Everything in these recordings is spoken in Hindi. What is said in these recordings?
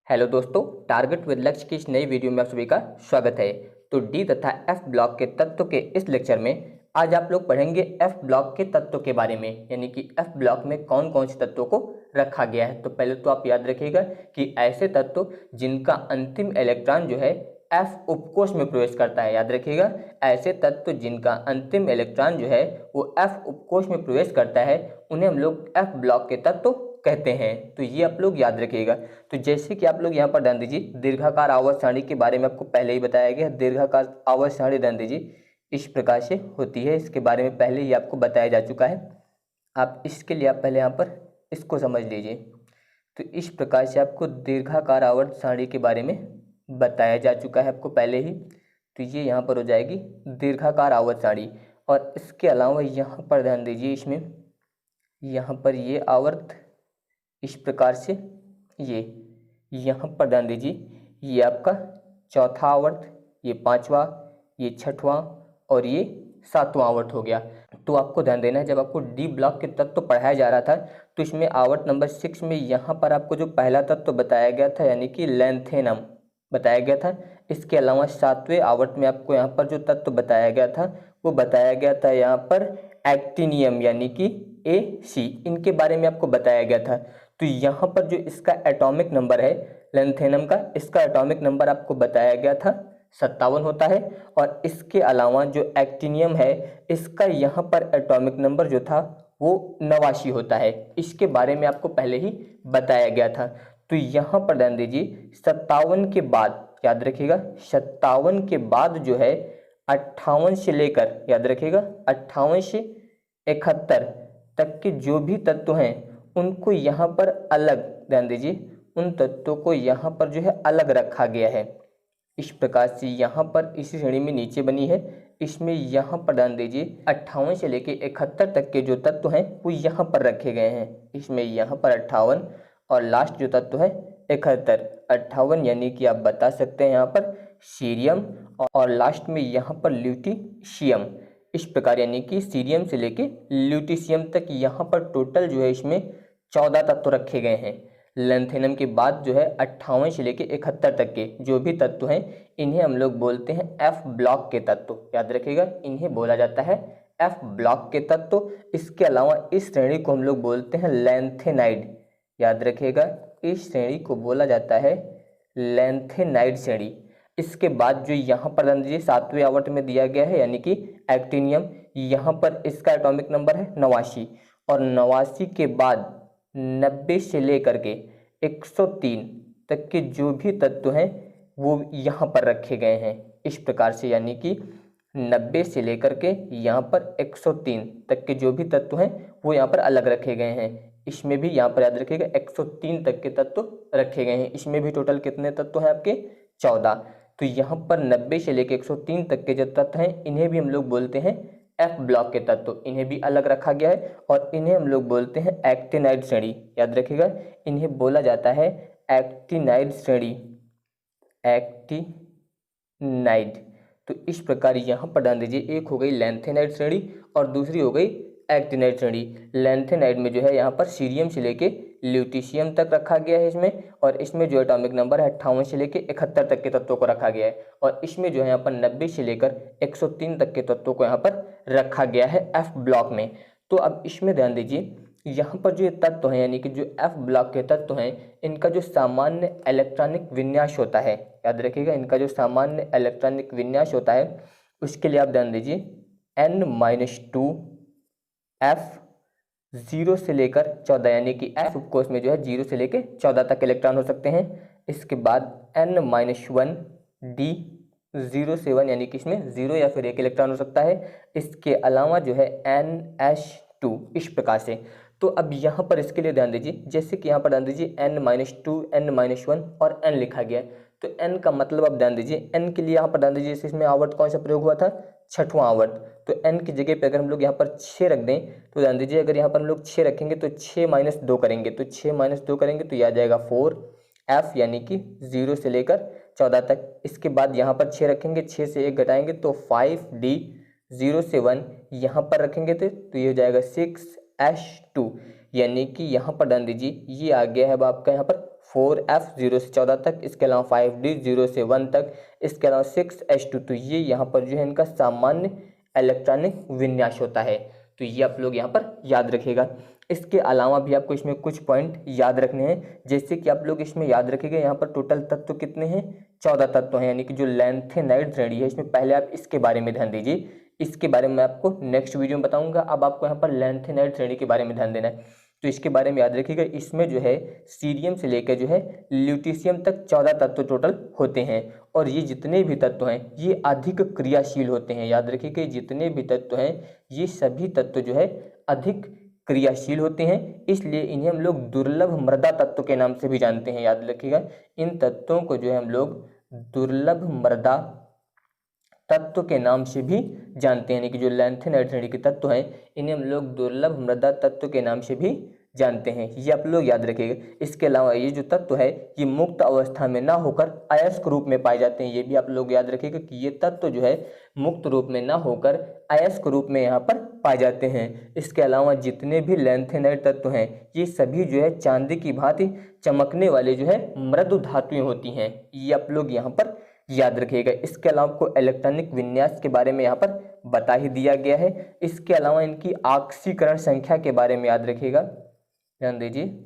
हेलो दोस्तों, टारगेट विद लक्ष्य की इस नई वीडियो में आप सभी का स्वागत है। तो डी तथा एफ ब्लॉक के तत्व के इस लेक्चर में आज आप लोग पढ़ेंगे एफ ब्लॉक के तत्वों के बारे में, यानी कि एफ ब्लॉक में कौन कौन से तत्वों को रखा गया है। तो पहले तो आप याद रखिएगा कि ऐसे तत्व जिनका अंतिम इलेक्ट्रॉन जो है एफ उपकोष में प्रवेश करता है, याद रखिएगा ऐसे तत्व जिनका अंतिम इलेक्ट्रॉन जो है वो एफ उपकोष में प्रवेश करता है उन्हें हम लोग एफ ब्लॉक के तत्व कहते हैं। तो ये आप लोग याद रखिएगा। तो जैसे कि आप लोग यहाँ पर ध्यान दीजिए, दीर्घाकार आवर्त सारणी के बारे में आपको पहले ही बताया गया। दीर्घाकार आवर्त सारणी ध्यान दीजिए इस प्रकार से होती है, इसके बारे में पहले ही आपको बताया जा चुका है। आप इसके लिए आप पहले यहाँ पर इसको समझ लीजिए। तो इस प्रकार से आपको दीर्घाकार आवर्त सारणी के बारे में बताया जा चुका है आपको पहले ही। तो ये यहाँ पर हो जाएगी दीर्घाकार आवर्त सारणी। और इसके अलावा यहाँ पर ध्यान दीजिए, इसमें यहाँ पर ये आवर्त इस प्रकार से, ये यहाँ पर ध्यान दीजिए, ये आपका चौथा आवर्त, ये पांचवा, ये छठवां और ये सातवां आवर्त हो गया। तो आपको ध्यान देना है, जब आपको डी ब्लॉक के तत्व पढ़ाया जा रहा था तो इसमें आवर्त नंबर 6 में यहाँ पर आपको जो पहला तत्व बताया गया था यानी कि लैंथेनम बताया गया था। इसके अलावा सातवें आवर्त में आपको यहाँ पर जो तत्व बताया गया था वो बताया गया था यहाँ पर एक्टिनियम यानी कि AC, इनके बारे में आपको बताया गया था। तो यहाँ पर जो इसका एटॉमिक नंबर है लैंथेनम का, इसका एटॉमिक नंबर आपको बताया गया था 57 होता है। और इसके अलावा जो एक्टिनियम है इसका यहाँ पर एटॉमिक नंबर जो था वो 89 होता है। इसके बारे में आपको पहले ही बताया गया था। तो यहाँ पर ध्यान दीजिए 57 के बाद, याद रखिएगा 57 के बाद जो है 58 से लेकर, याद रखिएगा 58 से 71 तक के जो भी तत्व हैं उनको यहाँ पर अलग, ध्यान दीजिए उन तत्वों को यहाँ पर जो है अलग रखा गया है। इस प्रकार से यहाँ पर इसी श्रेणी में नीचे बनी है। इसमें यहाँ पर ध्यान दीजिए 58 से लेके 71 तक के जो तत्व हैं वो यहाँ पर रखे गए हैं। इसमें यहाँ पर 58 और लास्ट जो तत्व है 71, 58 यानी कि आप बता सकते हैं यहाँ पर सीरियम और लास्ट में यहाँ पर ल्यूटीशियम। इस प्रकार यानी कि सीरियम से लेके ल्यूटीशियम तक यहाँ पर टोटल जो है इसमें 14 तत्व रखे गए हैं। लैंथेनम के बाद जो है 58 से लेके 71 तक के जो भी तत्व हैं इन्हें हम लोग बोलते हैं एफ ब्लॉक के तत्व, याद रखिएगा इन्हें बोला जाता है एफ ब्लॉक के तत्व। इसके अलावा इस श्रेणी को हम लोग बोलते हैं लैंथेनाइड, याद रखिएगा इस श्रेणी को बोला जाता है लैंथेनाइड श्रेणी। इसके बाद जो यहाँ पर ध्यान दीजिए 7वें आवर्त में दिया गया है यानी कि एक्टिनियम, यहाँ पर इसका एटॉमिक नंबर है 89 और 89 के बाद 90 से लेकर के 103 तक के जो भी तत्व हैं वो यहाँ पर रखे गए हैं। इस प्रकार से यानी कि 90 से लेकर के यहाँ पर 103 तक के जो भी तत्व हैं वो यहाँ पर अलग रखे गए हैं। इसमें भी यहाँ पर याद रखिएगा 103 तक के तत्व रखे गए हैं। इसमें भी टोटल कितने तत्व हैं आपके 14। तो यहाँ पर 90 से लेकर 103 तक के जो तत्व हैं इन्हें भी हम लोग बोलते हैं एफ ब्लॉक के तत्व, इन्हें भी अलग रखा गया है और इन्हें हम लोग बोलते हैं एक्टिनाइड श्रेणी, याद रखिएगा इन्हें बोला जाता है एक्टिनाइड श्रेणी, एक्टिनाइड। तो इस प्रकार यहाँ पर ध्यान दीजिए, एक हो गई लैंथेनाइड श्रेणी और दूसरी हो गई एक्टिनाइड श्रेणी। लैंथेनाइड में जो है यहाँ पर सीरियम से लेके ल्यूटीशियम तक रखा गया है इसमें, और इसमें जो एटॉमिक नंबर है 58 से लेके 71 तक के तत्वों को रखा गया है। और इसमें जो है यहाँ पर 90 से लेकर 103 तक के तत्वों को यहाँ पर रखा गया है एफ ब्लॉक में। तो अब इसमें ध्यान दीजिए, यहाँ पर जो ये तत्व हैं यानी कि जो एफ ब्लॉक के तत्व हैं इनका जो सामान्य इलेक्ट्रॉनिक विन्यास होता है, याद रखिएगा इनका जो सामान्य इलेक्ट्रॉनिक विन्यास होता है उसके लिए आप ध्यान दीजिए N-2 F 0 से लेकर 14 यानी कि F उपकोष में जो है 0 से लेकर 14 तक इलेक्ट्रॉन हो सकते हैं। इसके बाद N-1 D 0 से 1 यानी कि इसमें 0 या फिर 1 इलेक्ट्रॉन हो सकता है। इसके अलावा जो है NH2 इस प्रकार से। तो अब यहाँ पर इसके लिए ध्यान दीजिए, जैसे कि यहाँ पर ध्यान दीजिए N-2 N-1 और N लिखा गया है। तो N का मतलब अब ध्यान दीजिए, N के लिए यहाँ पर ध्यान दीजिए इसमें आवर्त कौन सा प्रयोग हुआ था, छठवां आवर्त। तो N की जगह पे अगर हम लोग यहाँ पर 6 रख दें तो ध्यान दीजिए अगर यहाँ पर हम लोग 6 रखेंगे तो 6 - 2 करेंगे, तो 6 - 2 करेंगे तो यह आ जाएगा 4 F यानी कि 0 से लेकर 14 तक। इसके बाद यहाँ पर 6 रखेंगे, 6 से 1 घटाएंगे तो 5D 0 से 1 यहाँ पर रखेंगे तो ये हो जाएगा 6H2 यानी कि यहाँ पर ध्यान दीजिए ये आ गया है अब आपका यहाँ पर 4F 0 से 14 तक, इसके अलावा 5D 0 से 1 तक, इसके अलावा 6H2। तो ये यहाँ पर जो है इनका सामान्य इलेक्ट्रॉनिक विन्यास होता है। तो ये आप लोग यहाँ पर याद रखिएगा। इसके अलावा भी आपको इसमें कुछ पॉइंट याद रखने हैं, जैसे कि आप लोग इसमें याद रखिएगा यहाँ पर टोटल तत्व कितने हैं, 14 तत्व हैं, यानी कि जो लैंथेनाइड श्रेणी है इसमें पहले आप इसके बारे में ध्यान दीजिए। इसके बारे में आपको नेक्स्ट वीडियो में बताऊंगा। अब आपको यहाँ पर लैंथेनाइड श्रेणी के बारे में ध्यान देना है, तो इसके बारे में याद रखिएगा। इसमें जो है सीरियम से लेकर जो है ल्यूटीशियम तक 14 तत्व टोटल होते हैं, और ये जितने भी तत्व हैं ये अधिक क्रियाशील होते हैं। याद रखिएगा जितने भी तत्व हैं ये सभी तत्व जो है अधिक क्रियाशील होते हैं, इसलिए इन्हें हम लोग दुर्लभ मृदा तत्व के नाम से भी जानते हैं। याद रखिएगा इन तत्वों को जो है हम लोग दुर्लभ मृदा तत्व के नाम से भी जानते हैं, यानी कि जो लैंथेनाइड श्रेणी के तत्व हैं इन्हें हम लोग दुर्लभ मृदा तत्व के नाम से भी जानते हैं। ये आप लोग याद रखिएगा। इसके अलावा ये जो तत्व है ये मुक्त अवस्था में ना होकर अयस्क रूप में पाए जाते हैं। ये भी आप लोग याद रखिएगा कि ये तत्व जो है मुक्त रूप में ना होकर अयस्क रूप में यहाँ पर पाए जाते हैं। इसके अलावा जितने भी लैंथेनाइड तत्व हैं ये सभी जो है चांदी की भांति चमकने वाले जो है मृदु धातुएं होती हैं। ये आप लोग यहाँ पर याद रखिएगा। इसके अलावा आपको इलेक्ट्रॉनिक विन्यास के बारे में यहाँ पर बता ही दिया गया है। इसके अलावा इनकी ऑक्सीकरण संख्या के बारे में याद रखिएगा, ध्यान दीजिए।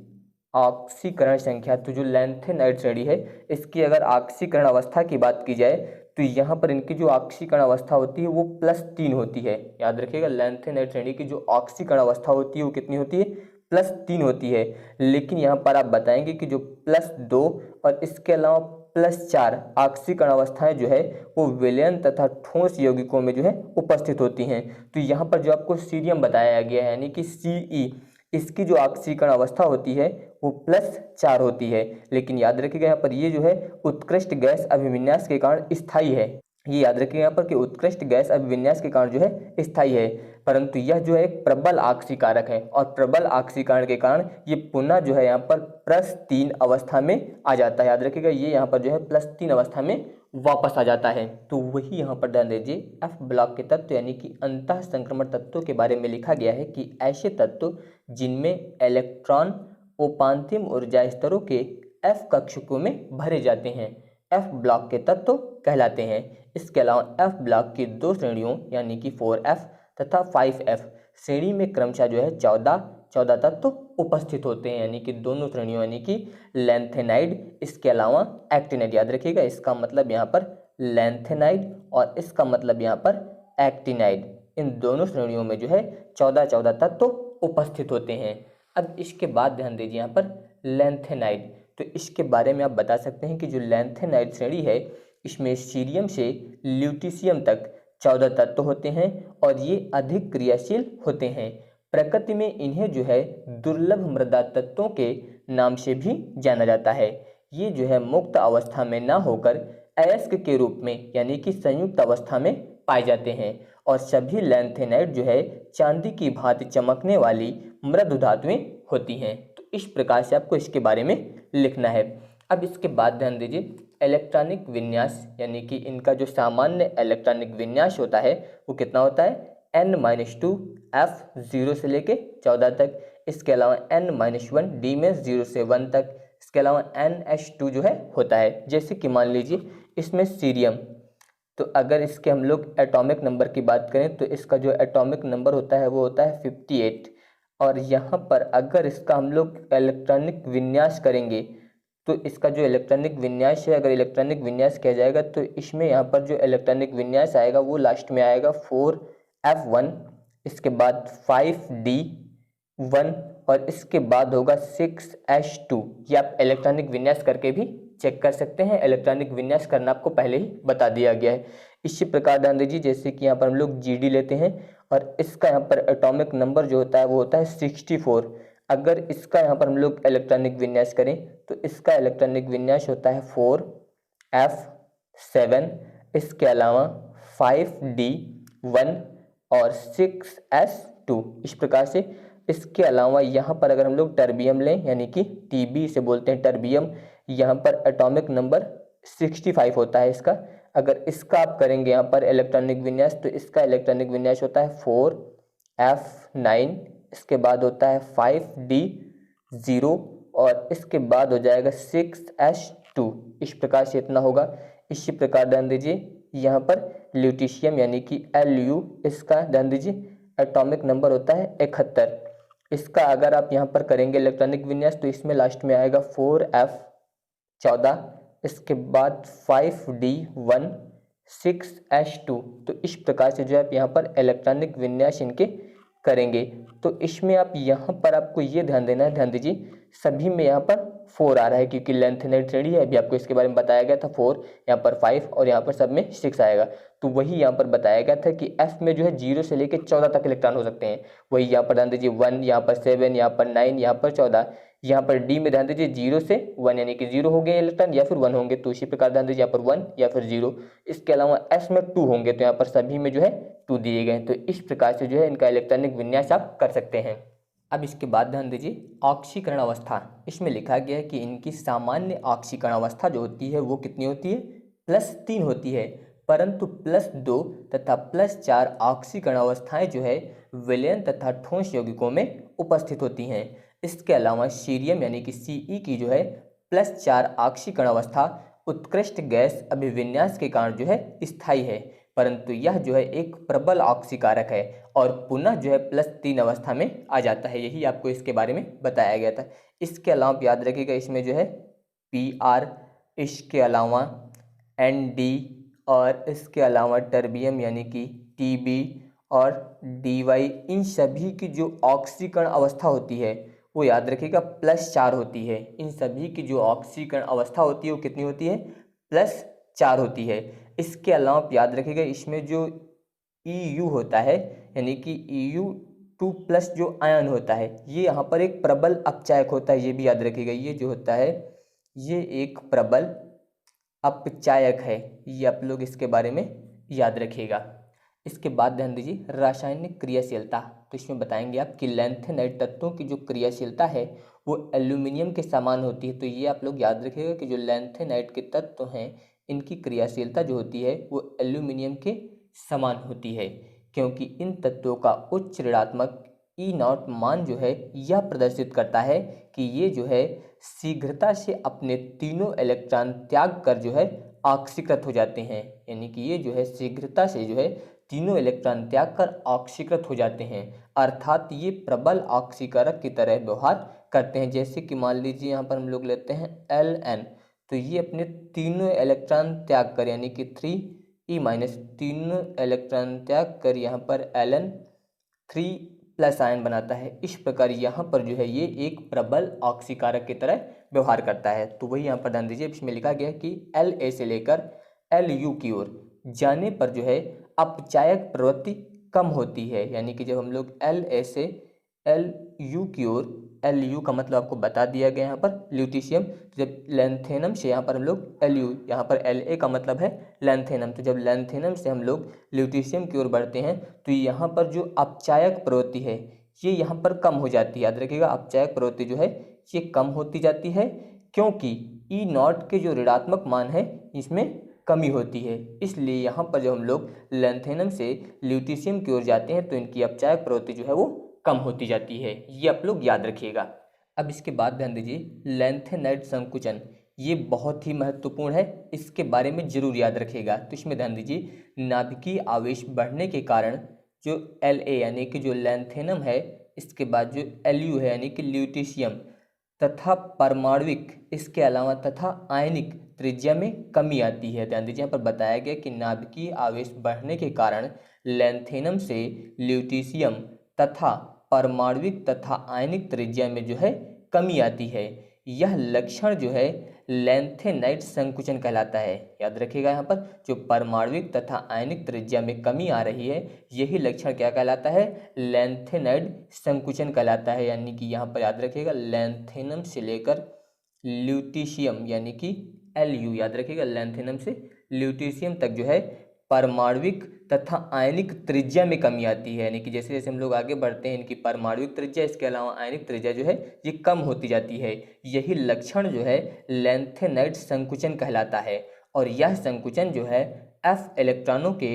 ऑक्सीकरण संख्या, तो जो लैंथेनाइड श्रेणी है इसकी अगर ऑक्सीकरण अवस्था की बात की जाए तो यहाँ पर इनकी जो ऑक्सीकरण अवस्था होती है वो +3 होती है। याद रखिएगा लैंथेनाइड श्रेणी की जो ऑक्सीकरण अवस्था होती है वो कितनी होती है, +3 होती है। लेकिन यहाँ पर आप बताएंगे कि जो +2 और इसके अलावा +4 ऑक्सीकरण अवस्थाएं जो है वो विलयन तथा ठोस यौगिकों में जो है उपस्थित होती हैं। तो यहाँ पर जो आपको सीरियम बताया गया है यानी कि Ce, इसकी जो ऑक्सीकरण अवस्था होती है वो +4 होती है। लेकिन याद रखिएगा यहाँ पर ये जो है उत्कृष्ट गैस अभिविन्यास के कारण स्थायी है। ये याद रखिएगा यहाँ पर कि उत्कृष्ट गैस अभिविन्यास के कारण जो है स्थायी है, परंतु यह जो है एक प्रबल ऑक्सीकारक है, और प्रबल ऑक्सीकरण के कारण ये पुनः जो है यहाँ पर +3 अवस्था में आ जाता है। याद रखिएगा ये यहाँ पर जो है +3 अवस्था में वापस आ जाता है। तो वही यहाँ पर ध्यान दीजिए एफ ब्लॉक के तत्व यानी कि अंतः संक्रमण तत्वों के बारे में लिखा गया है कि ऐसे तत्व जिनमें इलेक्ट्रॉन उपांतिम ऊर्जा स्तरों के एफ कक्षकों में भरे जाते हैं एफ ब्लॉक के तत्व कहलाते हैं। इसके अलावा एफ ब्लॉक की दो श्रेणियों यानी कि 4F तथा 5F श्रेणी में क्रमशः जो है 14 तत्व उपस्थित होते हैं, यानी कि दोनों श्रेणियों यानी कि लैंथेनाइड इसके अलावा एक्टिनाइड। याद रखिएगा इसका मतलब यहाँ पर लैंथेनाइड और इसका मतलब यहाँ पर एक्टिनाइड, इन दोनों श्रेणियों में जो है 14 तत्व उपस्थित होते हैं। अब इसके बाद ध्यान दीजिए यहाँ पर लैंथेनाइड, तो इसके बारे में आप बता सकते हैं कि जो लैंथेनाइड श्रेणी है इसमें सीरियम से ल्यूटीशियम तक 14 तत्व होते हैं और ये अधिक क्रियाशील होते हैं। प्रकृति में इन्हें जो है दुर्लभ मृदा तत्वों के नाम से भी जाना जाता है। ये जो है मुक्त अवस्था में ना होकर अयस्क के रूप में यानी कि संयुक्त अवस्था में पाए जाते हैं, और सभी लैंथेनाइड जो है चांदी की भांति चमकने वाली मृदु धातुएं होती हैं। तो इस प्रकार से आपको इसके बारे में लिखना है। अब इसके बाद ध्यान दीजिए इलेक्ट्रॉनिक विन्यास यानी कि इनका जो सामान्य इलेक्ट्रॉनिक विन्यास होता है वो कितना होता है, n-2 F 0 से लेके 14 तक, इसके अलावा n-1 D में 0 से 1 तक, इसके अलावा NH2 जो है होता है। जैसे कि मान लीजिए इसमें सीरियम, तो अगर इसके हम लोग एटॉमिक नंबर की बात करें तो इसका जो एटॉमिक नंबर होता है वो होता है 58, और यहाँ पर अगर इसका हम लोग इलेक्ट्रॉनिक विन्यास करेंगे तो इसका जो इलेक्ट्रॉनिक विन्यास है, अगर इलेक्ट्रॉनिक विन्यास किया जाएगा तो इसमें यहाँ पर जो इलेक्ट्रॉनिक विन्यास आएगा वो लास्ट में आएगा 4F1, इसके बाद 5D1 और इसके बाद होगा 6H2। ये आप इलेक्ट्रॉनिक विन्यास करके भी चेक कर सकते हैं, इलेक्ट्रॉनिक विन्यास करना आपको पहले ही बता दिया गया है। इसी प्रकार ध्यान दीजिए जैसे कि यहाँ पर हम लोग GD लेते हैं और इसका यहाँ पर एटॉमिक नंबर जो होता है वो होता है 64। अगर इसका यहाँ पर हम लोग इलेक्ट्रॉनिक विन्यास करें तो इसका इलेक्ट्रॉनिक विन्यास होता है 4F7, इसके अलावा 5D1 और 6S2 इस प्रकार से। इसके अलावा यहाँ पर अगर हम लोग टर्बियम लें यानी कि TB से बोलते हैं टर्बियम, यहाँ पर एटॉमिक नंबर 65 होता है इसका। अगर इसका आप करेंगे यहाँ पर इलेक्ट्रॉनिक विन्यास तो इसका इलेक्ट्रॉनिक विन्यास होता है 4F9, इसके बाद होता है 5D0 और इसके बाद हो जाएगा 6H2। इस प्रकार से इतना होगा। इसी प्रकार ध्यान दीजिए यहाँ पर ल्यूटीशियम यानी कि Lu, इसका ध्यान दीजिए एटॉमिक नंबर होता है 71। इसका अगर आप यहाँ पर करेंगे इलेक्ट्रॉनिक विन्यास तो इसमें लास्ट में आएगा 4F14, इसके बाद 5D1, 6H2। तो इस प्रकार से जो है आप यहाँ पर इलेक्ट्रॉनिक विन्यास इनके करेंगे। तो इसमें आप यहाँ पर आपको ये ध्यान देना है, ध्यान दीजिए सभी में यहाँ पर 4 आ रहा है क्योंकि लेंथेनाइड रेडी है। अभी आपको इसके बारे में बताया गया था 4, यहाँ पर 5 और यहाँ पर सब में 6 आएगा। तो वही यहाँ पर बताया गया था कि F में जो है 0 से लेकर 14 तक इलेक्ट्रॉन हो सकते हैं। वही यहाँ पर ध्यान दीजिए 1, यहाँ पर 7, यहाँ पर 9, यहाँ पर 14। यहाँ पर D में ध्यान दीजिए 0 से 1 यानी कि 0 हो गए इलेक्ट्रॉन या फिर 1 होंगे। तो इसी प्रकार ध्यान दीजिए यहाँ पर 1 या फिर 0। इसके अलावा S में 2 होंगे तो यहाँ पर सभी में जो है 2 दिए गए। तो इस प्रकार से जो है इनका इलेक्ट्रॉनिक विन्यास आप कर सकते हैं। अब इसके बाद ध्यान दीजिए ऑक्सीकरण अवस्था। इसमें लिखा गया है कि इनकी सामान्य ऑक्सीकरण अवस्था जो होती है वो कितनी होती है, +3 होती है, परंतु +2 तथा +4 ऑक्सीकरण अवस्थाएं जो है विलयन तथा ठोस यौगिकों में उपस्थित होती हैं। इसके अलावा सीरियम यानी कि Ce की जो है +4 ऑक्सीकरण अवस्था उत्कृष्ट गैस अभिविन्यास के कारण जो है स्थायी है, परंतु यह जो है एक प्रबल ऑक्सीकारक है और पुनः जो है +3 अवस्था में आ जाता है। यही आपको इसके बारे में बताया गया था। इसके अलावा आप याद रखिएगा इसमें जो है Pr, इसके अलावा Nd और इसके अलावा टर्बियम यानी कि Tb और Dy, इन सभी की जो ऑक्सीकरण अवस्था होती है वो याद रखिएगा +4 होती है। इन सभी की जो ऑक्सीकरण अवस्था होती है वो कितनी होती है, +4 होती है। इसके अलावा आप याद रखिएगा इसमें जो Eu होता है यानी कि Eu2+ जो आयन होता है ये यहाँ पर एक प्रबल अपचायक होता है। ये भी याद रखिएगा, ये जो होता है ये एक प्रबल अपचायक है। ये आप लोग इसके बारे में याद रखिएगा। इसके बाद ध्यान दीजिए रासायनिक क्रियाशीलता। तो इसमें बताएंगे आप कि लैंथेनाइड तत्वों की जो क्रियाशीलता है वो एल्यूमिनियम के समान होती है। तो ये आप लोग याद रखिएगा कि जो लैंथेनाइड के तत्व हैं इनकी क्रियाशीलता जो होती है वो एल्यूमिनियम के समान होती है, क्योंकि इन तत्वों का उच्च ऋणात्मक E0 मान जो है यह प्रदर्शित करता है कि ये जो है शीघ्रता से अपने तीनों इलेक्ट्रॉन त्याग कर जो है ऑक्सीकृत हो जाते हैं। यानी कि ये जो है शीघ्रता से जो है तीनों इलेक्ट्रॉन त्याग कर ऑक्सीकृत हो जाते हैं, अर्थात ये प्रबल ऑक्सीकारक की तरह व्यवहार करते हैं। जैसे कि मान लीजिए यहाँ पर हम लोग लेते हैं Ln, तो ये अपने तीनों इलेक्ट्रॉन त्याग कर यानी कि 3e- तीनों इलेक्ट्रॉन त्याग कर यहाँ पर Ln 3+ आयन बनाता है। इस प्रकार यहाँ पर जो है ये एक प्रबल ऑक्सीकारक की तरह व्यवहार करता है। तो वही यहाँ पर ध्यान दीजिए इसमें लिखा गया है कि La से लेकर Lu की ओर जाने पर जो है अपचायक प्रवृत्ति कम होती है। यानी कि जब हम लोग La से Lu की ओर, Lu का मतलब आपको बता दिया गया यहाँ पर ल्यूटीशियम, जब लैंथेनम से यहाँ पर हम लोग Lu, यहाँ पर La का मतलब है लैंथेनम, तो जब लैंथेनम से हम लोग ल्यूटीशियम की ओर बढ़ते हैं तो यहाँ पर जो अपचायक प्रवृत्ति है ये यहाँ पर कम हो जाती है। याद रखिएगा अपचायक प्रवृत्ति जो है ये कम होती जाती है, क्योंकि E0 के जो ऋणात्मक मान है इसमें कमी होती है। इसलिए यहाँ पर जब हम लोग लैंथेनम से ल्यूटीशियम की ओर जाते हैं तो इनकी अपचायक प्रवृत्ति जो है वो कम होती जाती है। ये आप लोग याद रखिएगा। अब इसके बाद ध्यान दीजिए लैंथेनाइड संकुचन, ये बहुत ही महत्वपूर्ण है, इसके बारे में जरूर याद रखिएगा। तो इसमें ध्यान दीजिए नाभिकीय आवेश बढ़ने के कारण जो La यानी कि जो लैंथेनम है, इसके बाद जो Lu है यानी कि ल्यूटीशियम तथा परमाणविक, इसके अलावा तथा आयनिक त्रिज्या में कमी आती है। ध्यान दीजिए यहाँ पर बताया गया कि नाभिकीय आवेश बढ़ने के कारण लैंथेनम से ल्यूटीशियम तथा परमाणविक तथा आयनिक त्रिज्या में जो है कमी आती है। यह लक्षण जो है लैंथेनाइड संकुचन कहलाता है। याद रखिएगा यहाँ पर जो परमाणविक तथा आयनिक त्रिज्या में कमी आ रही है यही लक्षण क्या कहलाता है, लैंथेनाइड संकुचन कहलाता है। यानी कि यहाँ पर याद रखिएगा लैंथेनम से लेकर ल्यूटीशियम यानी कि Lu, याद रखिएगा लैंथेनम से ल्यूटीशियम तक जो है परमाणविक तथा आयनिक त्रिज्या में कमी आती है। यानी कि जैसे जैसे हम लोग आगे बढ़ते हैं इनकी परमाणविक त्रिज्या इसके अलावा आयनिक त्रिज्या जो है ये कम होती जाती है। यही लक्षण जो है लैंथेनाइड संकुचन कहलाता है। और यह संकुचन जो है F इलेक्ट्रॉनों के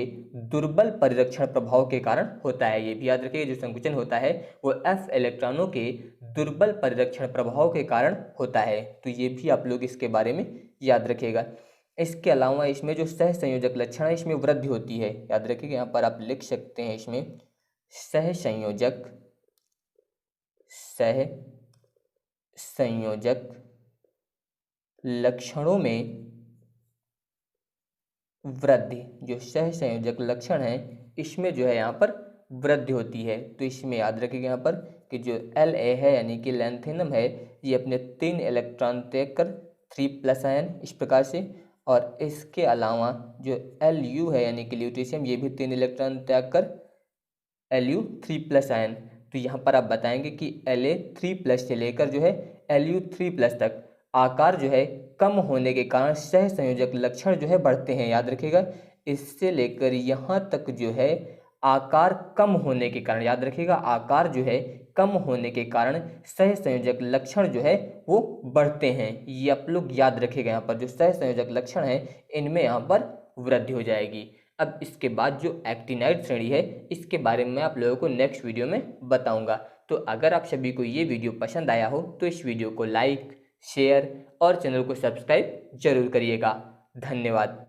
दुर्बल परिरक्षण प्रभाव के कारण होता है। ये भी याद रखिएगा, जो संकुचन होता है वो F इलेक्ट्रॉनों के दुर्बल परिरक्षण प्रभाव के कारण होता है। तो ये भी आप लोग इसके बारे में याद रखिएगा। इसके अलावा इसमें जो सहसंयोजक लक्षण है इसमें वृद्धि होती है। याद रखिएगा, यहाँ पर आप लिख सकते हैं इसमें सहसंयोजक लक्षणों में वृद्धि। जो सहसंयोजक लक्षण है इसमें जो है यहाँ पर वृद्धि होती है। तो इसमें याद रखिएगा यहाँ पर कि जो La है यानी कि लैंथेनम है, ये अपने 3 इलेक्ट्रॉन त्याग कर 3+ आयन इस प्रकार से, और इसके अलावा जो Lu है यानी कि ल्यूटेशियम, ये भी 3 इलेक्ट्रॉन त्याग कर Lu 3+ आयन। तो यहाँ पर आप बताएंगे कि La3+ से लेकर जो है Lu3+ तक आकार जो है कम होने के कारण सहसंयोजक लक्षण जो है बढ़ते हैं। याद रखिएगा, इससे लेकर यहाँ तक जो है आकार कम होने के कारण, याद रखिएगा आकार जो है कम होने के कारण सहसंयोजक लक्षण जो है वो बढ़ते हैं। ये आप लोग याद रखिएगा, यहाँ पर जो सहसंयोजक लक्षण है इनमें यहाँ पर वृद्धि हो जाएगी। अब इसके बाद जो एक्टिनाइड श्रेणी है इसके बारे में आप लोगों को नेक्स्ट वीडियो में बताऊंगा। तो अगर आप सभी को ये वीडियो पसंद आया हो तो इस वीडियो को लाइक, शेयर और चैनल को सब्सक्राइब जरूर करिएगा। धन्यवाद।